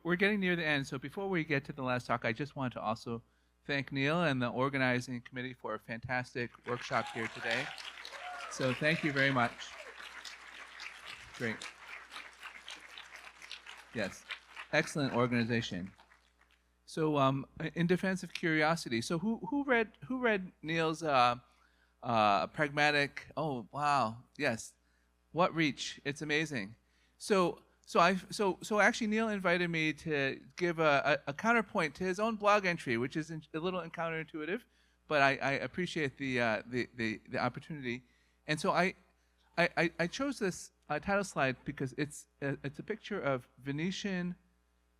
we're getting near the end. So before we get to the last talk, I just want to also thank Neil and the organizing committee for a fantastic workshop here today. So thank you very much. Great. Yes, excellent organization. So in defense of curiosity, so who read Neil's pragmatic? Oh wow, yes. What reach! It's amazing. So actually Neil invited me to give a counterpoint to his own blog entry, which is a little counterintuitive, but I appreciate the opportunity. And so I chose this title slide because it's a picture of Venetian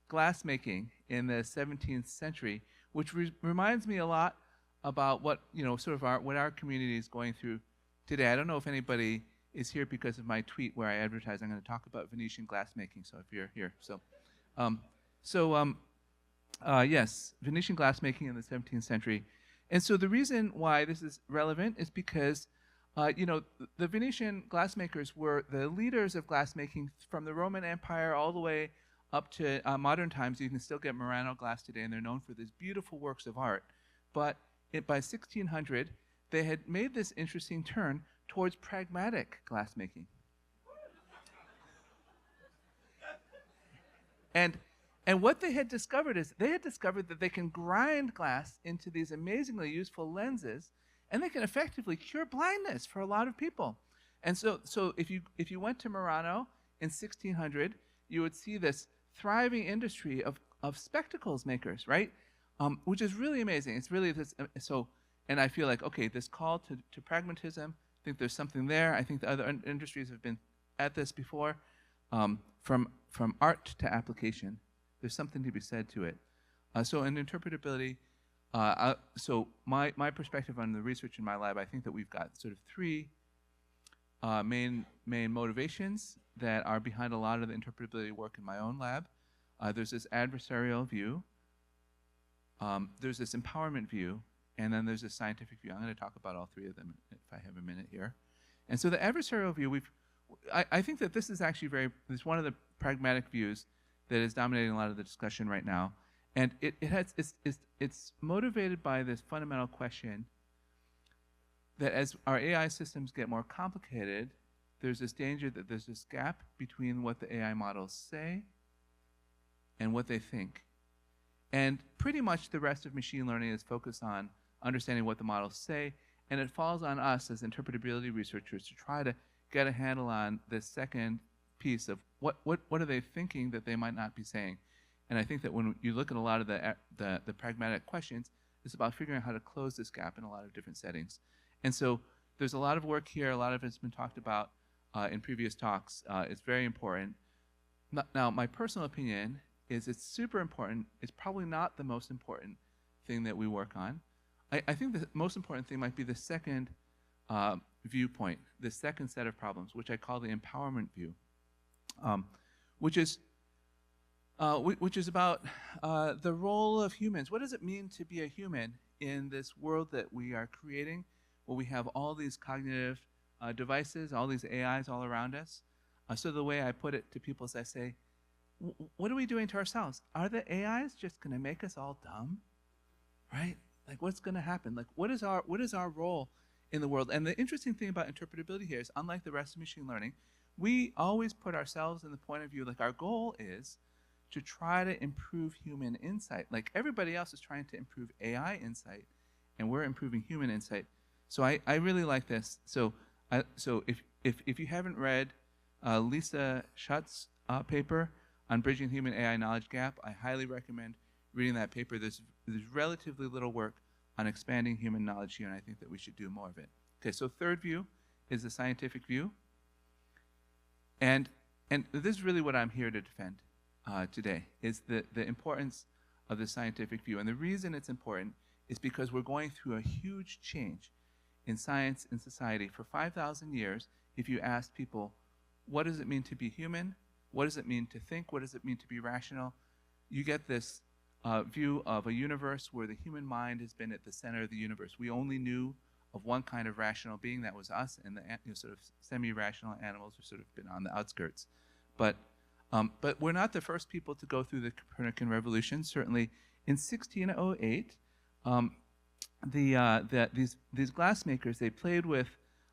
glassmaking in the 17th century, which reminds me a lot about what what our community is going through today. I don't know if anybody is here because of my tweet where I advertise I'm going to talk about Venetian glassmaking. So if you're here, yes, Venetian glassmaking in the 17th century, and so the reason why this is relevant is because the Venetian glassmakers were the leaders of glassmaking from the Roman Empire all the way up to modern times. You can still get Murano glass today, and they're known for these beautiful works of art. But by 1600, they had made this interesting turn towards pragmatic glassmaking. And what they had discovered is that they can grind glass into these amazingly useful lenses, and they can effectively cure blindness for a lot of people. And so if you went to Murano in 1600, you would see this thriving industry of spectacles makers, right? Which is really amazing. It's really this. And I feel like, okay, this call to pragmatism, I think there's something there. I think the other industries have been at this before. From art to application, there's something to be said to it. So in interpretability, so my perspective on the research in my lab, I think that we've got sort of three main motivations that are behind a lot of the interpretability work in my own lab. There's this adversarial view, there's this empowerment view, and then there's this scientific view. I'm going to talk about all three of them if I have a minute here. And so the adversarial view, I think that this is actually it's one of the pragmatic views that is dominating a lot of the discussion right now. And it's motivated by this fundamental question that as our AI systems get more complicated, there's this danger that there's this gap between what the AI models say and what they think. And pretty much the rest of machine learning is focused on understanding what the models say, and it falls on us as interpretability researchers to try to get a handle on this second piece of what are they thinking that they might not be saying. And I think that when you look at a lot of the pragmatic questions, it's about figuring out how to close this gap in a lot of different settings. And so there's a lot of work here. A lot of it's been talked about in previous talks. It's very important. Now, my personal opinion is it's super important. It's probably not the most important thing that we work on. I think the most important thing might be the second viewpoint, the second set of problems, which I call the empowerment view, which is about the role of humans. What does it mean to be a human in this world that we are creating, where we have all these cognitive devices, all these AIs all around us? So the way I put it to people is I say, what are we doing to ourselves? Are the AIs just going to make us all dumb? Right? Like, what's going to happen? Like, what is our role in the world? And the interesting thing about interpretability here is, unlike the rest of machine learning, we always put ourselves in the point of view, like our goal is to try to improve human insight. Like everybody else is trying to improve AI insight, and we're improving human insight. So I really like this. So if you haven't read Lisa Schutz's paper on bridging human AI knowledge gap, I highly recommend reading that paper. There's relatively little work on expanding human knowledge here, and I think that we should do more of it. Okay, so third view is the scientific view. And this is really what I'm here to defend today, is the importance of the scientific view. And the reason it's important is because we're going through a huge change in science and society. For 5,000 years, if you asked people, what does it mean to be human? What does it mean to think? What does it mean to be rational? You get this view of a universe where the human mind has been at the center of the universe. We only knew of one kind of rational being, that was us, and the sort of semi-rational animals have sort of been on the outskirts. But But we're not the first people to go through the Copernican revolution. Certainly, in 1608, these glassmakers, they played with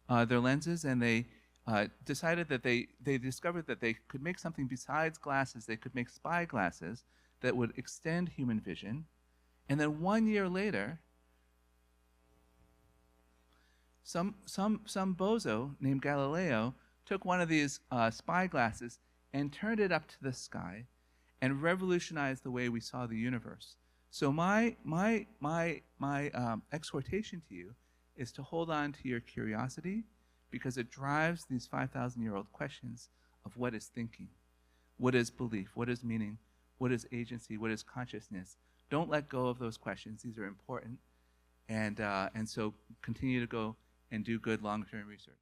their lenses, and they decided that they discovered that they could make something besides glasses. They could make spy glasses that would extend human vision. And then 1 year later, some bozo named Galileo took one of these spy glasses and turned it up to the sky and revolutionized the way we saw the universe. So my exhortation to you is to hold on to your curiosity, because it drives these 5,000-year-old questions of what is thinking, what is belief, what is meaning, what is agency, what is consciousness. Don't let go of those questions. These are important. And so continue to go and do good long-term research.